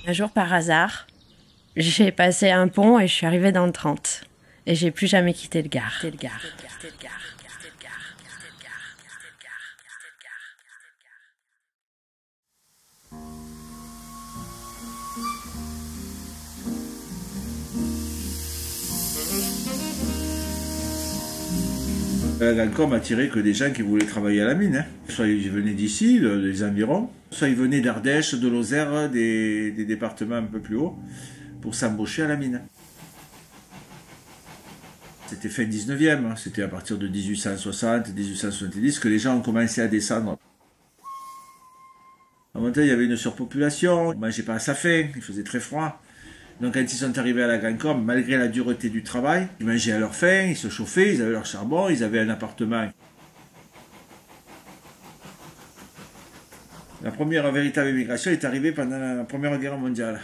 Un jour, par hasard, j'ai passé un pont et je suis arrivée dans le 30. Et j'ai plus jamais quitté le Gard. La Gancom attirait que des gens qui voulaient travailler à la mine. Hein. Soit ils venaient d'ici, des environs, soit ils venaient d'Ardèche, de Lozère, des départements un peu plus hauts, pour s'embaucher à la mine. C'était fin 19e, hein. C'était à partir de 1860, 1870 que les gens ont commencé à descendre. À Montagne, il y avait une surpopulation, on ne mangeait pas à sa faim, il faisait très froid. Donc quand ils sont arrivés à la Gancom, malgré la dureté du travail, ils mangeaient à leur faim, ils se chauffaient, ils avaient leur charbon, ils avaient un appartement. La première véritable immigration est arrivée pendant la Première Guerre mondiale.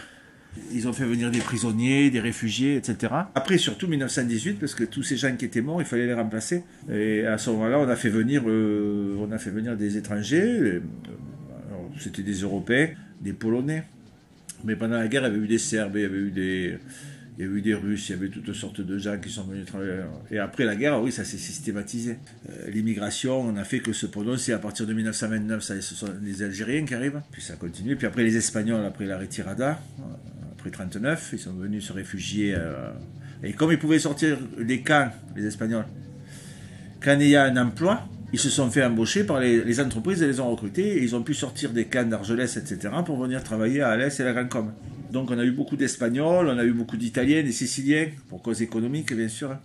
Ils ont fait venir des prisonniers, des réfugiés, etc. Après, surtout 1918, parce que tous ces gens qui étaient morts, il fallait les remplacer. Et à ce moment-là, on a fait venir des étrangers. C'était des Européens, des Polonais. Mais pendant la guerre, il y avait eu des Serbes, il y avait eu des Russes, il y avait toutes sortes de gens qui sont venus travailler. Et après la guerre, oui, ça s'est systématisé. L'immigration, on a fait que se prononcer à partir de 1929, ce sont les Algériens qui arrivent, puis ça continue. Puis après les Espagnols, après la retirada, après 1939, ils sont venus se réfugier. Et comme ils pouvaient sortir des camps, les Espagnols, quand il y a un emploi, ils se sont fait embaucher par les entreprises et les ont recrutés. Et ils ont pu sortir des camps d'Argelès, etc. pour venir travailler à Alès et à la Gancom. Donc on a eu beaucoup d'Espagnols, on a eu beaucoup d'Italiens, des Siciliens, pour cause économique bien sûr.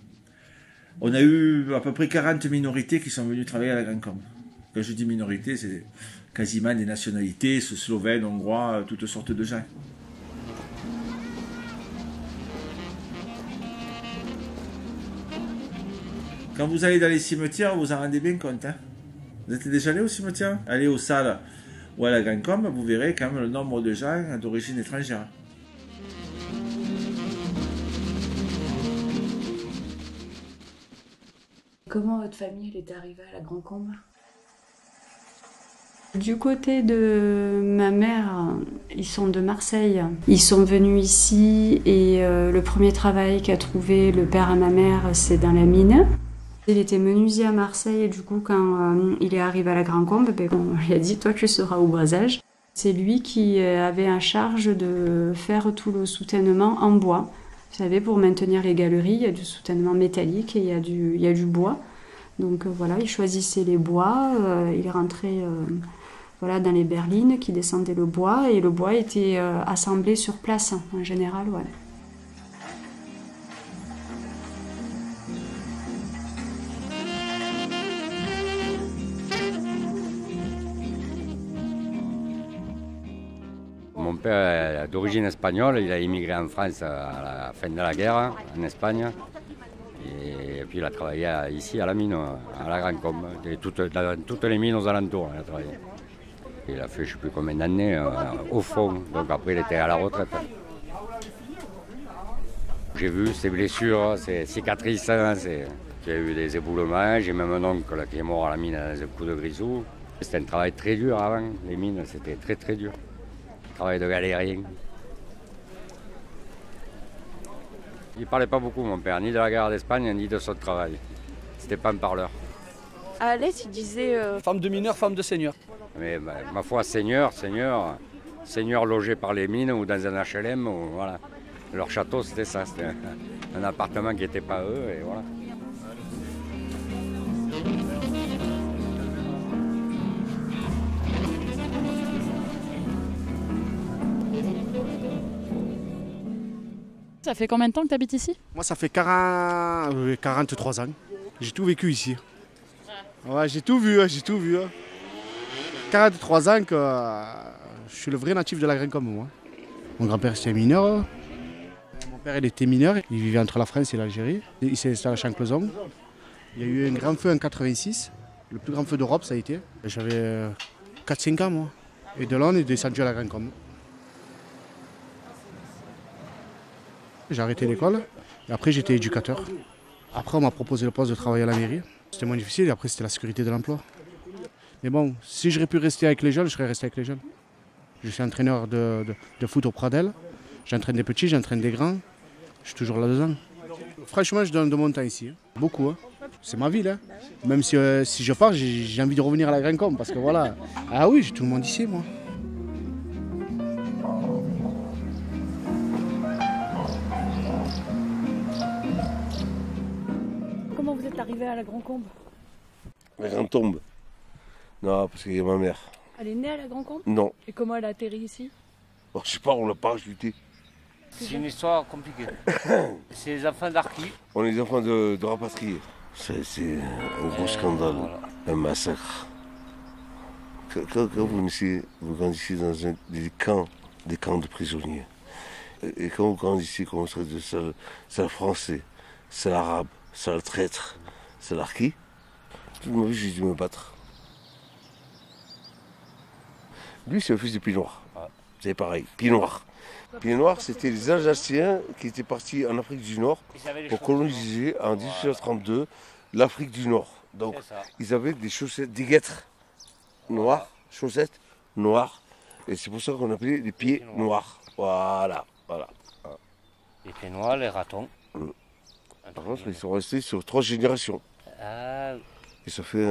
On a eu à peu près 40 minorités qui sont venues travailler à la Gancom. Quand je dis minorité, c'est quasiment des nationalités, slovènes, hongrois, toutes sortes de gens. Quand vous allez dans les cimetières, vous vous en rendez bien compte. Hein. Vous êtes déjà allé au cimetière? Allez aux salles ou à la Gancom, vous verrez quand même le nombre de gens d'origine étrangère. Comment votre famille elle est arrivée à la Grand-Combe? Du côté de ma mère, ils sont de Marseille. Ils sont venus ici et le premier travail qu'a trouvé le père à ma mère, c'est dans la mine. Il était menuisier à Marseille et du coup, quand il est arrivé à la Grand-Combe, on lui a dit « Toi, tu seras au boisage ». C'est lui qui avait en charge de faire tout le soutènement en bois. Vous savez, pour maintenir les galeries, il y a du soutènement métallique et il y a du bois. Donc voilà, il choisissait les bois, il rentrait dans les berlines qui descendaient le bois et le bois était assemblé sur place en général. Ouais. Mon père est d'origine espagnole, il a immigré en France à la fin de la guerre, en Espagne. Et puis il a travaillé ici à la mine, à la Grand-Combe, dans toutes les mines aux alentours. Il a travaillé. Il a fait je ne sais plus combien d'années au fond, donc après il était à la retraite. J'ai vu ses blessures, ses cicatrices, j'ai eu des éboulements, j'ai même un oncle qui est mort à la mine dans un coup de grisou. C'était un travail très dur avant, les mines, c'était très très dur. Travail de galérien. Il ne parlait pas beaucoup, mon père, ni de la guerre d'Espagne, ni de son travail. C'était pas un parleur. À Alès, il disait... Femme de mineur, femme de seigneur. Mais ma foi, seigneur logé par les mines ou dans un HLM, ou, voilà. Leur château, c'était ça, c'était un appartement qui n'était pas eux, et voilà. Ça fait combien de temps que tu habites ici? Moi, ça fait 43 ans. J'ai tout vécu ici. Ouais, j'ai tout vu, j'ai tout vu. 43 ans que je suis le vrai natif de la Grand-Combe, moi. Mon grand-père était mineur. Mon père, il était mineur. Il vivait entre la France et l'Algérie. Il s'est installé à Chanclezon. Il y a eu un grand feu en 86. Le plus grand feu d'Europe, ça a été. J'avais 4-5 ans, moi. Et de là, on est descendu à la Grand-Combe. J'ai arrêté l'école et après j'étais éducateur. Après on m'a proposé le poste de travail à la mairie. C'était moins difficile et après c'était la sécurité de l'emploi. Mais bon, si j'aurais pu rester avec les jeunes, je serais resté avec les jeunes. Je suis entraîneur de foot au Pradel. J'entraîne des petits, j'entraîne des grands. Je suis toujours là-dedans. Franchement, je donne de mon temps ici. Beaucoup. Hein. C'est ma ville. Hein. Même si je pars, j'ai envie de revenir à la Grand Com parce que voilà. Ah oui, j'ai tout le monde ici, moi. Comment vous êtes arrivé à la Grand Combe? La Grande Tombe. Non, parce qu'il y a ma mère. Elle est née à la Grand Combe? Non. Et comment elle a atterri ici? Bon, je sais pas, on l'a parachuté. C'est une histoire compliquée. C'est les enfants d'Arki. On est des enfants de rapatriés. C'est un gros scandale, un massacre. Quand vous grandissez dans des camps de prisonniers. Et quand vous grandissez comme ça, c'est le français, c'est l'arabe, c'est le traître, c'est l'Arki. Toute ma vie, j'ai dû me battre. Lui, c'est le fils de Pied Noir. C'est pareil, Pied Noir. Pied Noir, c'était les Alsaciens qui étaient partis en Afrique du Nord pour coloniser en 1832 l'Afrique du Nord. Donc, ils avaient des chaussettes, des guêtres noires, chaussettes noires. Et c'est pour ça qu'on appelait les pieds noirs. Voilà. Les pieds noirs, les ratons. Par contre, ils sont restés sur 3 générations. Et ça fait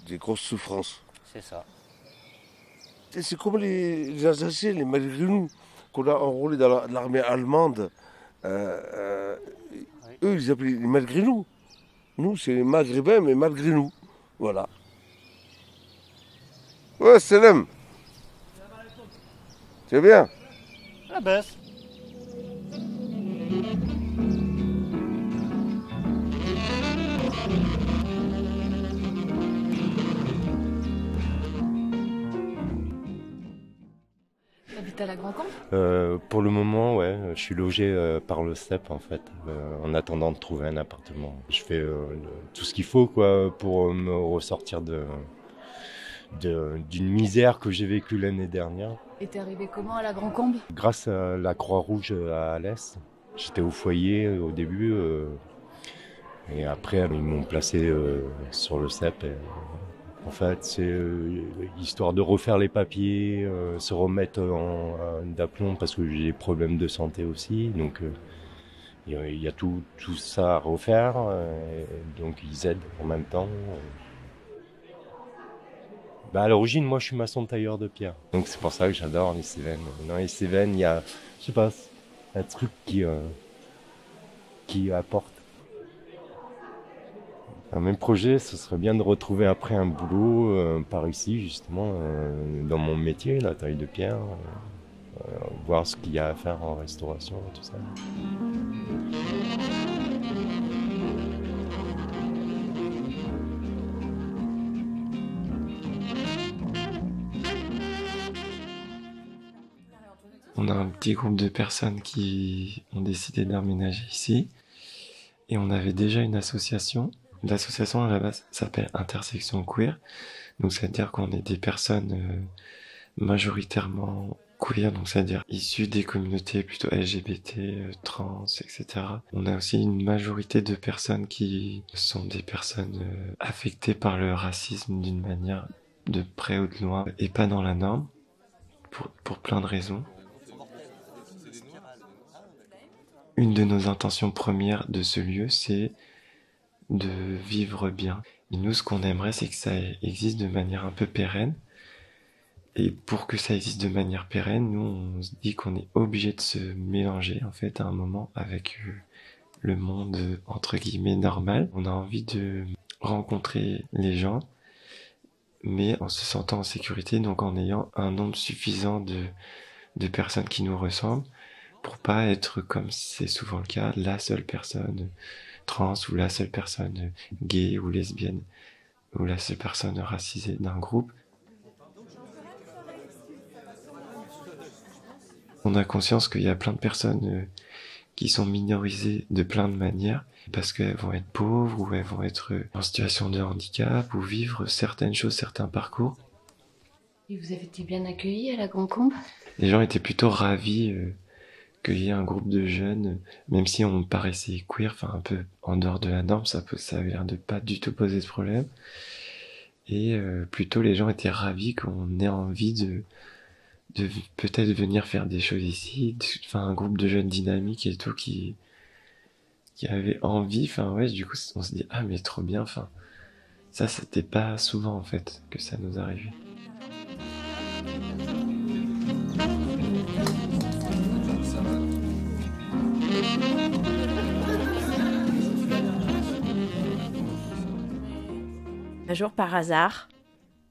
des grosses souffrances. C'est ça. C'est comme les Alsaciens, les Malgré-nous, qu'on a enrôlés dans l'armée allemande. Eux, ils appelaient les Malgré-nous. Nous, c'est les Maghrébins, mais malgré nous. Voilà. Ouais, salam. C'est bien. La baisse. T'habites à la Grand Combe? Pour le moment, ouais, je suis logé par le CEP en fait, en attendant de trouver un appartement. Je fais tout ce qu'il faut quoi pour me ressortir d'une misère que j'ai vécue l'année dernière. Et t'es arrivé comment à la Grand Combe? Grâce à la Croix-Rouge à Alès. J'étais au foyer au début et après ils m'ont placé sur le CEP. En fait, c'est histoire de refaire les papiers, se remettre d'aplomb parce que j'ai des problèmes de santé aussi. Donc, il y a tout ça à refaire. Donc, ils aident en même temps. À l'origine, moi, je suis maçon tailleur de pierre. Donc, c'est pour ça que j'adore les Cévennes. Dans les Cévennes, il y a, je sais pas, un truc qui apporte. Un même projet, ce serait bien de retrouver après un boulot par ici, justement, dans mon métier, la taille de pierre, voir ce qu'il y a à faire en restauration et tout ça. On a un petit groupe de personnes qui ont décidé d'emménager ici et on avait déjà une association. L'association à la base s'appelle Intersection Queer, donc c'est-à-dire qu'on est des personnes majoritairement queer, donc c'est-à-dire issues des communautés plutôt LGBT, trans, etc. On a aussi une majorité de personnes qui sont des personnes affectées par le racisme d'une manière de près ou de loin et pas dans la norme, pour plein de raisons. Une de nos intentions premières de ce lieu, c'est de vivre bien. Et nous, ce qu'on aimerait, c'est que ça existe de manière un peu pérenne. Et pour que ça existe de manière pérenne, nous, on se dit qu'on est obligé de se mélanger, en fait, à un moment avec le monde, entre guillemets, normal. On a envie de rencontrer les gens, mais en se sentant en sécurité, donc en ayant un nombre suffisant de personnes qui nous ressemblent, pour pas être, comme c'est souvent le cas, la seule personne trans ou la seule personne gay ou lesbienne ou la seule personne racisée d'un groupe. On a conscience qu'il y a plein de personnes qui sont minorisées de plein de manières parce qu'elles vont être pauvres ou elles vont être en situation de handicap ou vivre certaines choses, certains parcours. Et vous avez été bien accueillis à la Grand Combe? Les gens étaient plutôt ravis qu'il y ait un groupe de jeunes, même si on paraissait queer, enfin un peu en dehors de la norme, ça avait l'air de pas du tout poser de problème. Et plutôt les gens étaient ravis qu'on ait envie de peut-être venir faire des choses ici, enfin un groupe de jeunes dynamiques et tout qui avait envie, enfin ouais, du coup on se dit ah mais trop bien, enfin ça c'était pas souvent en fait que ça nous arrivait. Un jour par hasard,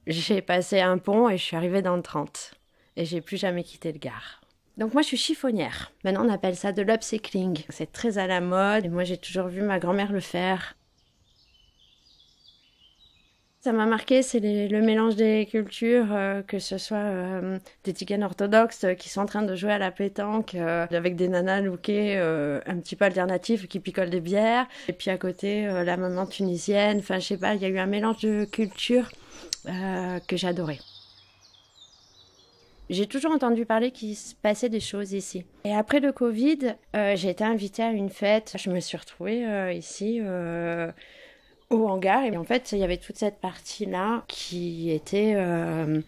j'ai passé un pont et je suis arrivée dans le 30 et j'ai plus jamais quitté le Gard. Donc moi je suis chiffonnière. Maintenant on appelle ça de l'upcycling. C'est très à la mode et moi j'ai toujours vu ma grand-mère le faire. Ça m'a marqué, c'est le mélange des cultures, que ce soit des Tziganes orthodoxes qui sont en train de jouer à la pétanque avec des nanas lookées un petit peu alternatives qui picolent des bières. Et puis à côté, la maman tunisienne. Enfin, je sais pas, il y a eu un mélange de cultures que j'adorais. J'ai toujours entendu parler qu'il se passait des choses ici. Et après le Covid, j'ai été invitée à une fête. Je me suis retrouvée ici au hangar. Et en fait, il y avait toute cette partie-là qui était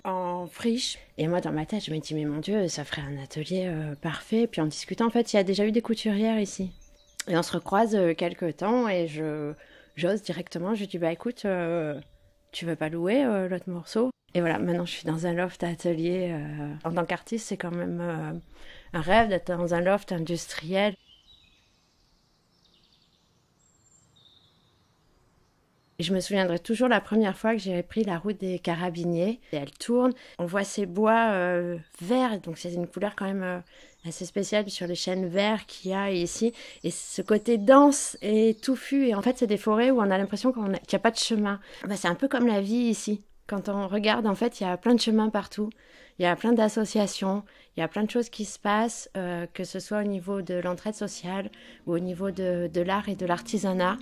en friche. Et moi, dans ma tête, je me dis, mais mon Dieu, ça ferait un atelier parfait. Et puis en discutant, en fait, il y a déjà eu des couturières ici. Et on se recroise quelques temps et j'ose directement. Je dis, bah écoute, tu veux pas louer l'autre morceau? Et voilà, maintenant je suis dans un loft atelier. En tant qu'artiste, c'est quand même un rêve d'être dans un loft industriel. Et je me souviendrai toujours la première fois que j'ai pris la route des Carabiniers. Et elle tourne, on voit ces bois verts, donc c'est une couleur quand même assez spéciale sur les chênes verts qu'il y a ici. Et ce côté dense et touffu, et en fait c'est des forêts où on a l'impression qu'il n'y a pas de chemin. Bah, c'est un peu comme la vie ici. Quand on regarde, en fait, il y a plein de chemins partout. Il y a plein d'associations, il y a plein de choses qui se passent, que ce soit au niveau de l'entraide sociale ou au niveau de l'art et de l'artisanat.